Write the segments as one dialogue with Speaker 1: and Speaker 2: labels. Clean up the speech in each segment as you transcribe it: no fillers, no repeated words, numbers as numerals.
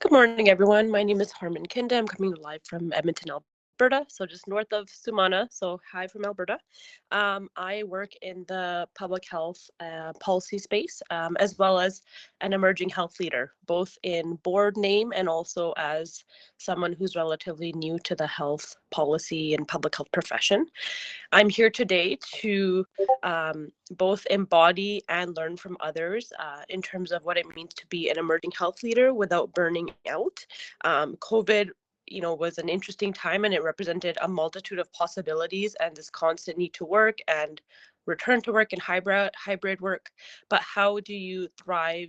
Speaker 1: Good morning, everyone. My name is Harman Kinda. I'm coming live from Edmonton, Alberta, so just north of Sumana. So hi from Alberta. I work in the public health policy space, as well as an emerging health leader, both in board name and also as someone who's relatively new to the health policy and public health profession. I'm here today to both embody and learn from others in terms of what it means to be an emerging health leader without burning out. COVID was an interesting time, and it represented a multitude of possibilities and this constant need to work and return to work and hybrid work. But how do you thrive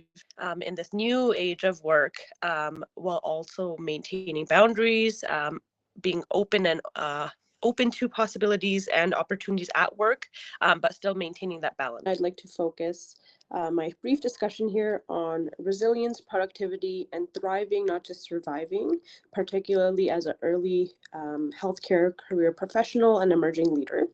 Speaker 1: in this new age of work while also maintaining boundaries, being open to possibilities and opportunities at work, but still maintaining that balance? I'd like to focus my brief discussion here on resilience, productivity, and thriving, not just surviving, particularly as an early healthcare career professional and emerging leader.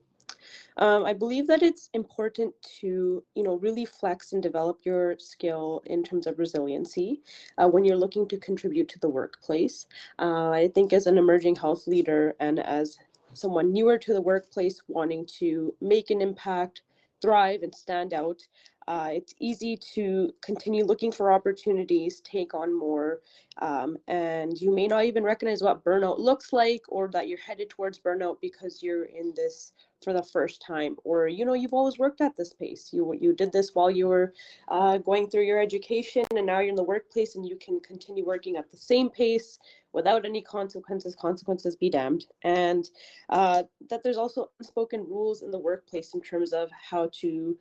Speaker 1: I believe that it's important to, really flex and develop your skill in terms of resiliency when you're looking to contribute to the workplace. I think as an emerging health leader and as someone newer to the workplace wanting to make an impact, thrive, and stand out, it's easy to continue looking for opportunities, take on more, and you may not even recognize what burnout looks like or that you're headed towards burnout because you're in this for the first time, or you've always worked at this pace. You did this while you were going through your education, and now you're in the workplace and you can continue working at the same pace without any consequences be damned. And that there's also unspoken rules in the workplace in terms of how to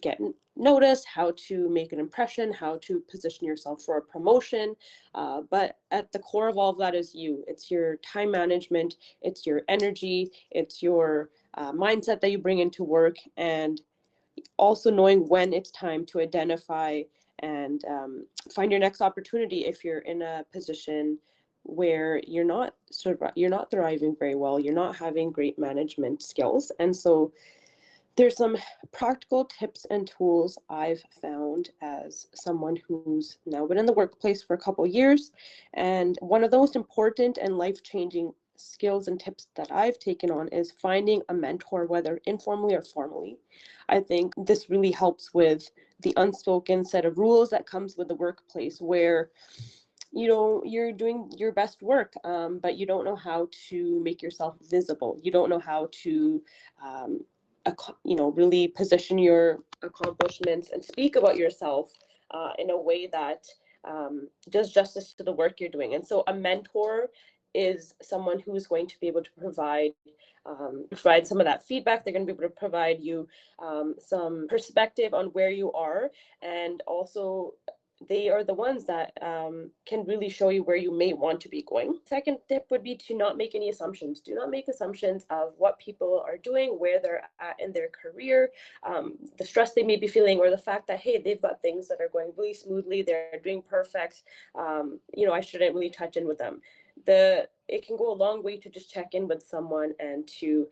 Speaker 1: get noticed, how to make an impression, how to position yourself for a promotion. But at the core of all of that is you. It's your time management, it's your energy, it's your mindset that you bring into work, and also knowing when it's time to identify and find your next opportunity if you're in a position where you're not thriving very well, you're not having great management skills. And so there's some practical tips and tools I've found as someone who's now been in the workplace for a couple of years. And one of the most important and life-changing skills and tips that I've taken on is finding a mentor, whether informally or formally. I think this really helps with the unspoken set of rules that comes with the workplace, where you're doing your best work, but you don't know how to make yourself visible. You don't know how to really position your accomplishments and speak about yourself in a way that does justice to the work you're doing. And so a mentor is someone who's going to be able to provide some of that feedback. They're going to be able to provide you some perspective on where you are, and also they are the ones that can really show you where you may want to be going. Second tip would be to not make any assumptions. Do not make assumptions of what people are doing, where they're at in their career, the stress they may be feeling, or the fact that, hey, they've got things that are going really smoothly, they're doing perfect, I shouldn't really touch in with them. It can go a long way to just check in with someone and to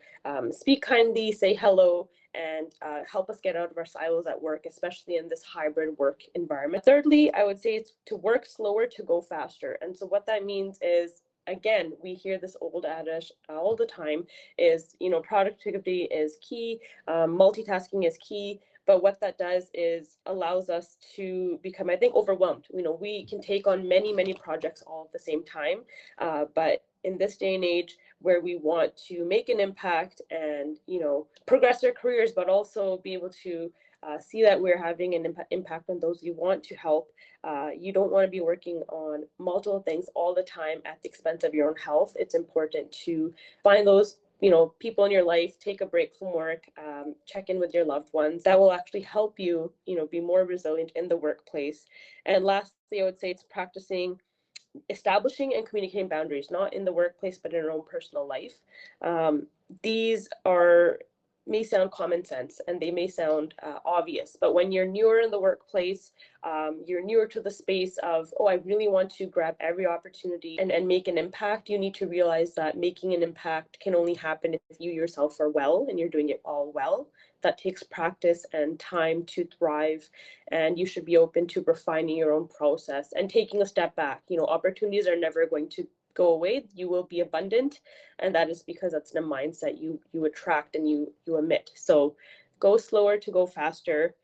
Speaker 1: speak kindly, say hello, and help us get out of our silos at work, especially in this hybrid work environment. Thirdly, I would say it's to work slower to go faster. And so what that means is, again, we hear this old adage all the time is, productivity is key, multitasking is key. But what that does is allows us to become, I think, overwhelmed. We can take on many, many projects all at the same time. But in this day and age where we want to make an impact and, progress our careers, but also be able to see that we're having an impact on those you want to help, you don't want to be working on multiple things all the time at the expense of your own health. It's important to find those people in your life, take a break from work, check in with your loved ones. That will actually help you, be more resilient in the workplace. And lastly, I would say it's practicing establishing and communicating boundaries, not in the workplace, but in your own personal life. These may sound common sense and they may sound obvious, but when you're newer in the workplace, you're newer to the space of, I really want to grab every opportunity and make an impact. You need to realize that making an impact can only happen if you yourself are well and you're doing it all well. that takes practice and time to thrive, and you should be open to refining your own process and taking a step back. You know, opportunities are never going to go away. You will be abundant, and that is because that's the mindset you attract and you emit. So go slower to go faster,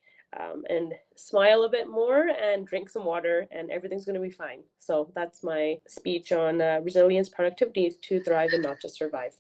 Speaker 1: and smile a bit more and drink some water, and everything's going to be fine. So that's my speech on resilience, productivity to thrive and not just survive.